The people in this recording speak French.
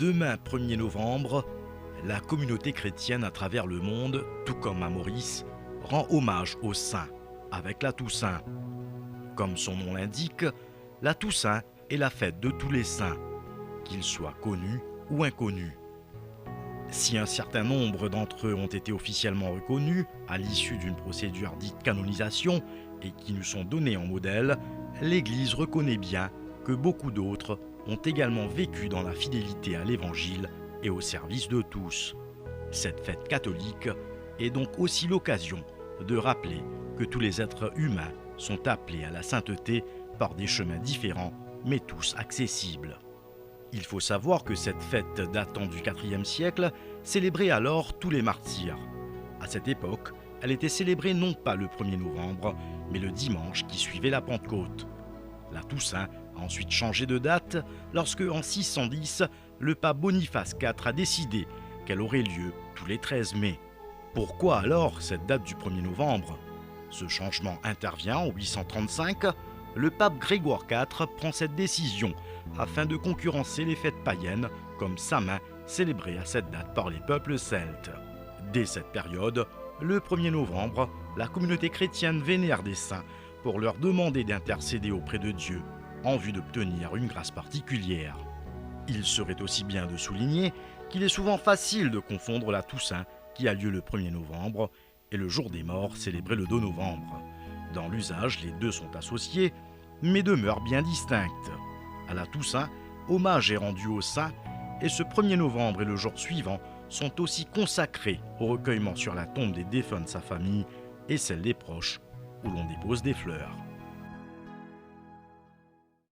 Demain 1er novembre, la communauté chrétienne à travers le monde, tout comme à Maurice, rend hommage aux saints avec la Toussaint. Comme son nom l'indique, la Toussaint est la fête de tous les saints, qu'ils soient connus ou inconnus. Si un certain nombre d'entre eux ont été officiellement reconnus à l'issue d'une procédure dite canonisation et qui nous sont donnés en modèle, l'Église reconnaît bien que beaucoup d'autres ont également vécu dans la fidélité à l'Évangile et au service de tous. Cette fête catholique est donc aussi l'occasion de rappeler que tous les êtres humains sont appelés à la sainteté par des chemins différents mais tous accessibles. Il faut savoir que cette fête datant du IVe siècle célébrait alors tous les martyrs. À cette époque, elle était célébrée non pas le 1er novembre, mais le dimanche qui suivait la Pentecôte. La Toussaint a ensuite changé de date lorsque, en 610, le pape Boniface IV a décidé qu'elle aurait lieu tous les 13 mai. Pourquoi alors cette date du 1er novembre ? Ce changement intervient en 835. Le pape Grégoire IV prend cette décision afin de concurrencer les fêtes païennes comme Saint-Main célébrées à cette date par les peuples celtes. Dès cette période, le 1er novembre, la communauté chrétienne vénère des saints pour leur demander d'intercéder auprès de Dieu en vue d'obtenir une grâce particulière. Il serait aussi bien de souligner qu'il est souvent facile de confondre la Toussaint qui a lieu le 1er novembre et le jour des morts célébré le 2 novembre. Dans l'usage, les deux sont associés, mais demeurent bien distinctes. À la Toussaint, hommage est rendu aux saints et ce 1er novembre et le jour suivant sont aussi consacrés au recueillement sur la tombe des défunts de sa famille et celle des proches où l'on dépose des fleurs.